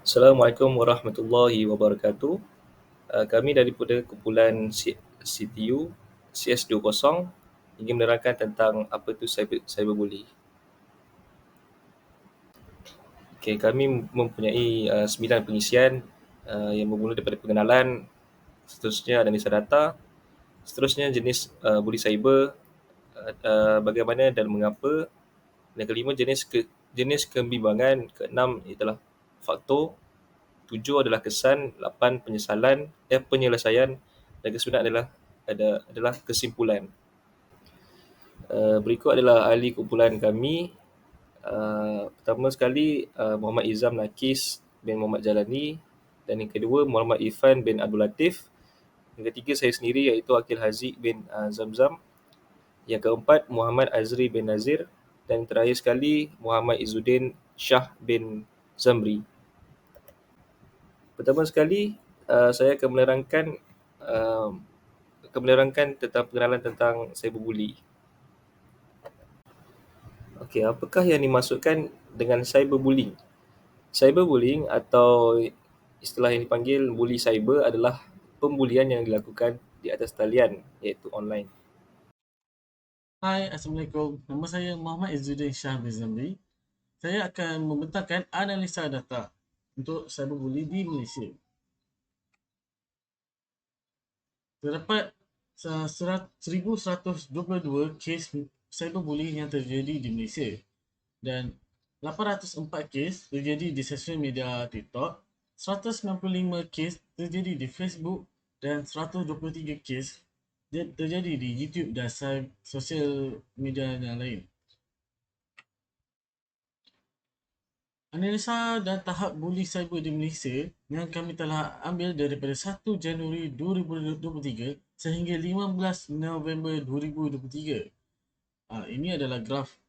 Assalamualaikum warahmatullahi wabarakatuh. Kami daripada kumpulan CTU CS20 ingin menerangkan tentang apa itu cyberbully. Okey, kami mempunyai 9 pengisian yang bermula daripada pengenalan, seterusnya analisa data, seterusnya jenis bully cyber, bagaimana dan mengapa, dan kelima jenis kebimbangan, keenam ialah faktor, 7 adalah kesan, 8 penyelesaian, dan kesembilan adalah kesimpulan. Berikut adalah ahli kumpulan kami. Pertama sekali Muhammad Izam Nakis bin Muhammad Jalani, dan yang kedua Muhammad Irfan bin Abdul Latif. Yang ketiga saya sendiri iaitu Akil Haziq bin Zamzam. Yang keempat Muhammad Azri bin Nazir, dan terakhir sekali Muhammad Izzuddin Shah bin Zamri. Pertama sekali saya uh, akan menerangkan tentang pengenalan tentang cyberbully. Okey, apakah yang dimaksudkan dengan cyberbullying? Cyberbullying atau istilah yang dipanggil bully cyber adalah pembulian yang dilakukan di atas talian, iaitu online. Hai, Assalamualaikum. Nama saya Muhammad Izzuddin Shah bin Zamri. Saya akan membentangkan analisa data untuk cyberbully di Malaysia. Terdapat 1,122 kes cyberbully yang terjadi di Malaysia dan 804 kes terjadi di sosial media TikTok, 195 kes terjadi di Facebook dan 123 kes terjadi di YouTube dan sosial media yang lain. Analisa dan tahap buli cyber di Malaysia yang kami telah ambil daripada 1 Januari 2023 sehingga 15 November 2023. Ini adalah graf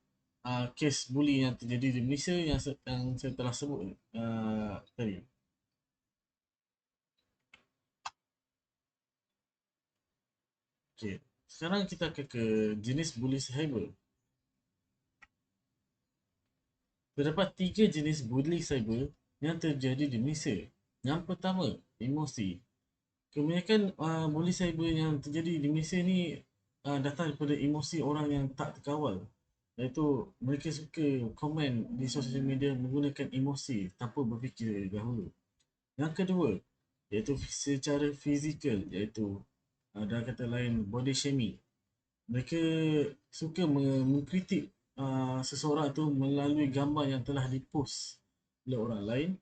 kes buli yang terjadi di Malaysia yang saya telah sebut tadi. Okay. Sekarang kita ke jenis buli cyber. Terdapat 3 jenis buli cyber yang terjadi di Malaysia. Yang pertama, emosi. Kebanyakan bully cyber yang terjadi di Malaysia ni datang daripada emosi orang yang tak terkawal. Iaitu mereka suka komen di sosial media menggunakan emosi tanpa berfikir dahulu. Yang kedua, iaitu secara fizikal, iaitu dalam kata lain body shaming. Mereka suka mengkritik seseorang tu melalui gambar yang telah dipost oleh orang lain,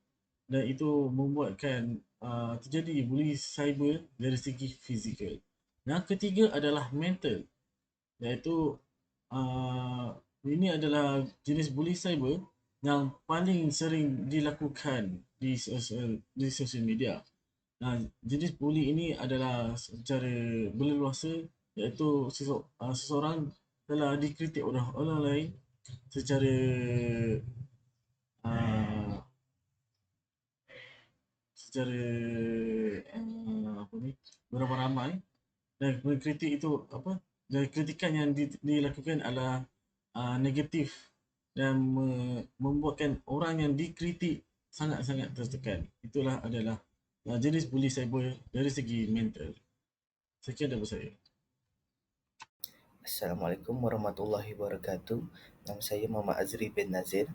dan itu membuatkan terjadi bully cyber dari segi fizikal. Yang ketiga adalah mental, iaitu uh, ini adalah jenis bully cyber yang paling sering dilakukan di sosial media. Jenis bully ini adalah secara berleluasa, iaitu seseorang telah dikritik oleh orang lain secara uh, secara apa ni, beramai-ramai, dan kritik itu apa, dan kritikan yang dilakukan adalah negatif dan membuatkan orang yang dikritik sangat-sangat tertekan. Itulah adalah jenis bully cyber dari segi mental. Sekian daripada saya. Assalamualaikum warahmatullahi wabarakatuh. Nama saya Muhammad Azri bin Nazir.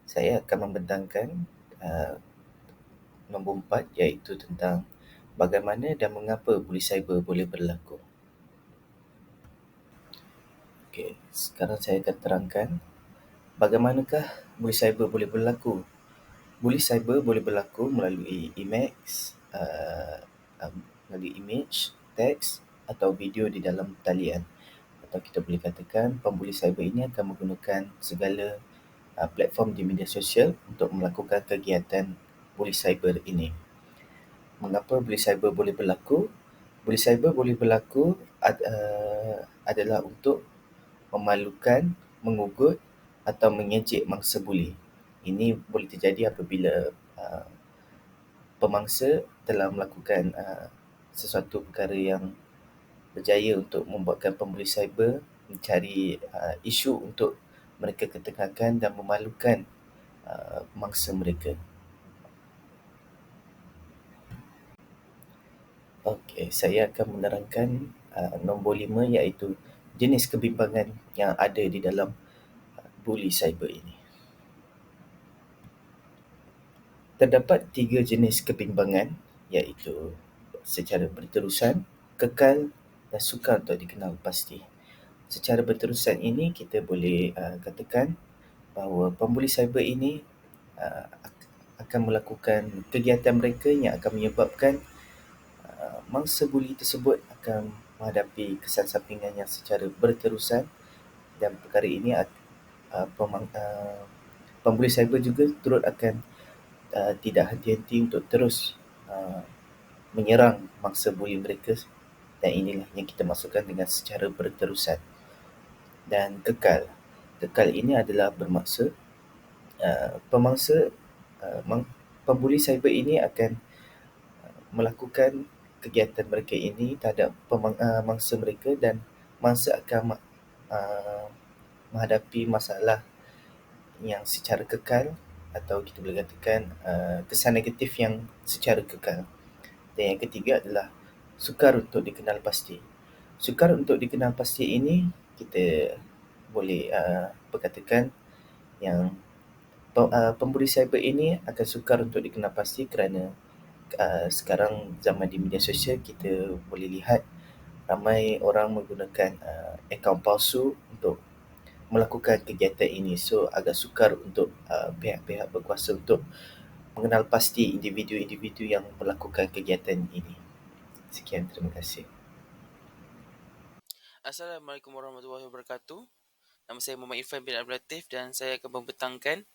Saya akan membentangkan uh, nombor 4, iaitu tentang bagaimana dan mengapa bully cyber boleh berlaku. Okey, sekarang saya akan terangkan bagaimanakah bully cyber boleh berlaku. Bully cyber boleh berlaku melalui melalui image, teks atau video di dalam talian. Atau kita boleh katakan pembuli cyber ini akan menggunakan segala platform di media sosial untuk melakukan kegiatan bully cyber ini. Mengapa bully cyber boleh berlaku? Bully cyber boleh berlaku adalah untuk memalukan, mengugut atau mengejek mangsa buli. Ini boleh terjadi apabila pemangsa telah melakukan sesuatu perkara yang berjaya untuk membuatkan pembuli cyber mencari isu untuk mereka ketengahkan dan memalukan mangsa mereka. Okey, saya akan menerangkan nombor 5 iaitu jenis kebimbangan yang ada di dalam buli cyber ini. Terdapat 3 jenis kebimbangan iaitu secara berterusan, kekal dan sukar untuk dikenal pasti. Secara berterusan ini kita boleh katakan bahawa pembuli cyber ini akan melakukan kegiatan mereka yang akan menyebabkan mangsa buli tersebut akan menghadapi kesan sampingan yang secara berterusan, dan perkara ini pembuli cyber juga turut akan tidak henti-henti untuk terus menyerang mangsa buli mereka, dan inilah yang kita maksudkan dengan secara berterusan. Dan kekal. Kekal ini adalah bermaksud pembuli cyber ini akan melakukan kegiatan mereka ini terhadap mangsa mereka, dan mangsa akan menghadapi masalah yang secara kekal, atau kita boleh katakan kesan negatif yang secara kekal. Dan yang ketiga adalah sukar untuk dikenal pasti. Sukar untuk dikenal pasti ini kita boleh berkatakan yang pembuli cyber ini akan sukar untuk dikenal pasti kerana sekarang zaman di media sosial kita boleh lihat ramai orang menggunakan akaun palsu untuk melakukan kegiatan ini. So agak sukar untuk pihak-pihak berkuasa untuk mengenal pasti individu-individu yang melakukan kegiatan ini. Sekian, terima kasih. Assalamualaikum warahmatullahi wabarakatuh. Nama saya Muhammad Irfan bin Abdul Latif dan saya akan membentangkan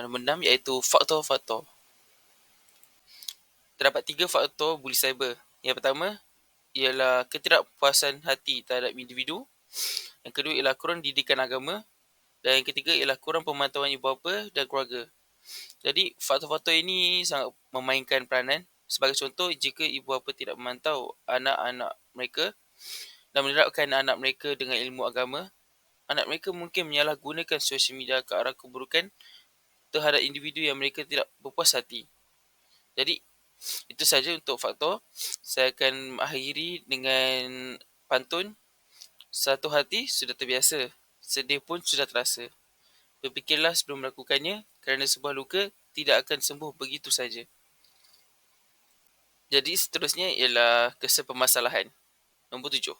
nombor 6 iaitu faktor-faktor. Terdapat 3 faktor buli cyber. Yang pertama ialah ketidakpuasan hati terhadap individu. Yang kedua ialah kurang didikan agama. Dan yang ketiga ialah kurang pemantauan ibu bapa dan keluarga. Jadi faktor-faktor ini sangat memainkan peranan. Sebagai contoh, jika ibu bapa tidak memantau anak-anak mereka dan menerapkan anak mereka dengan ilmu agama, anak mereka mungkin menyalahgunakan sosial media ke arah keburukan terhadap individu yang mereka tidak berpuas hati. Jadi, itu saja untuk faktor. Saya akan mengakhiri dengan pantun. Satu hati sudah terbiasa, sedih pun sudah terasa. Berfikirlah sebelum melakukannya, kerana sebuah luka tidak akan sembuh begitu saja. Jadi seterusnya ialah kesan permasalahan. Nombor 7.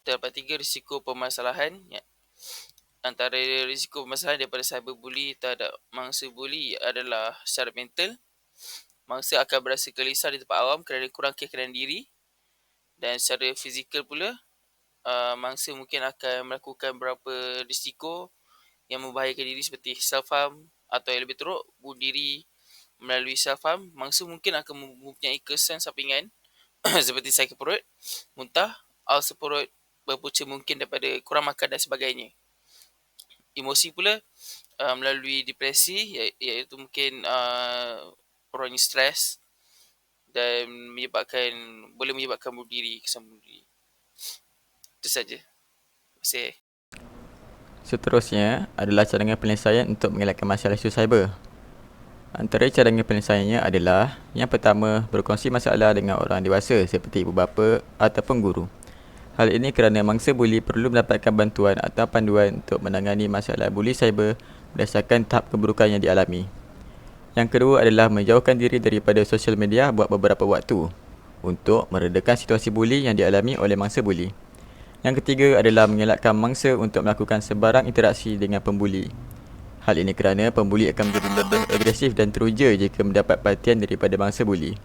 Terdapat 3 risiko permasalahan. Antara risiko permasalahan daripada cyberbully terhadap mangsa buli adalah secara mental. Mangsa akan berasa gelisah di tempat awam kerana kurang keyakinan diri. Dan secara fizikal pula, mangsa mungkin akan melakukan beberapa risiko yang membahayakan diri seperti self-harm, atau yang lebih teruk, bunuh diri. Melalui self-harm, mangsa mungkin akan mempunyai kesan sampingan seperti sakit perut, muntah, ulcer perut, berpunca mungkin daripada kurang makan dan sebagainya. Emosi pula melalui depresi, iaitu mungkin orang yang stres dan boleh menyebabkan bunuh diri, kesan bunuh diri. Itu saja. Terima kasih. Seterusnya adalah cadangan penyelesaian untuk mengelakkan masalah isu cyber. Antara cadangan penyelesaiannya adalah: yang pertama, berkongsi masalah dengan orang dewasa seperti ibu bapa ataupun guru. Hal ini kerana mangsa buli perlu mendapatkan bantuan atau panduan untuk menangani masalah buli cyber berdasarkan tahap keburukan yang dialami. Yang kedua adalah menjauhkan diri daripada sosial media buat beberapa waktu untuk meredakan situasi buli yang dialami oleh mangsa buli. Yang ketiga adalah mengelakkan mangsa untuk melakukan sebarang interaksi dengan pembuli. Hal ini kerana pembuli akan menjadi lebih agresif dan teruja jika mendapat perhatian daripada mangsa buli.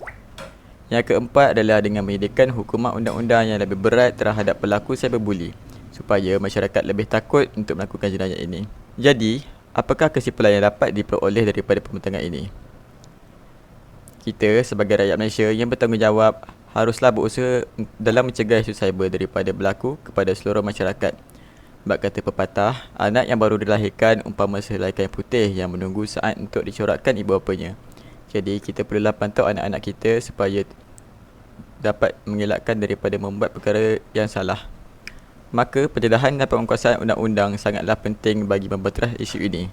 Yang keempat adalah dengan menyediakan hukuman undang-undang yang lebih berat terhadap pelaku cyberbully supaya masyarakat lebih takut untuk melakukan jenayah ini. Jadi, apakah kesimpulan yang dapat diperoleh daripada pembentangan ini? Kita sebagai rakyat Malaysia yang bertanggungjawab haruslah berusaha dalam mencegah isu cyber daripada berlaku kepada seluruh masyarakat. Bab kata pepatah, anak yang baru dilahirkan umpama sehelai kain putih yang menunggu saat untuk dicorakkan ibu bapanya. Jadi kita perlulah pantau anak-anak kita supaya dapat mengelakkan daripada membuat perkara yang salah. Maka pendedahan dan penguasaan undang-undang sangatlah penting bagi membenterah isu ini.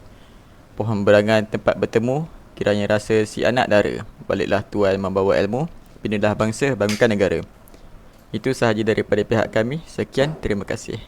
Pohon berangan tempat bertemu, kiranya rasa si anak dara. Baliklah tuan membawa ilmu, binalah bangsa, bangunkan negara. Itu sahaja daripada pihak kami. Sekian, terima kasih.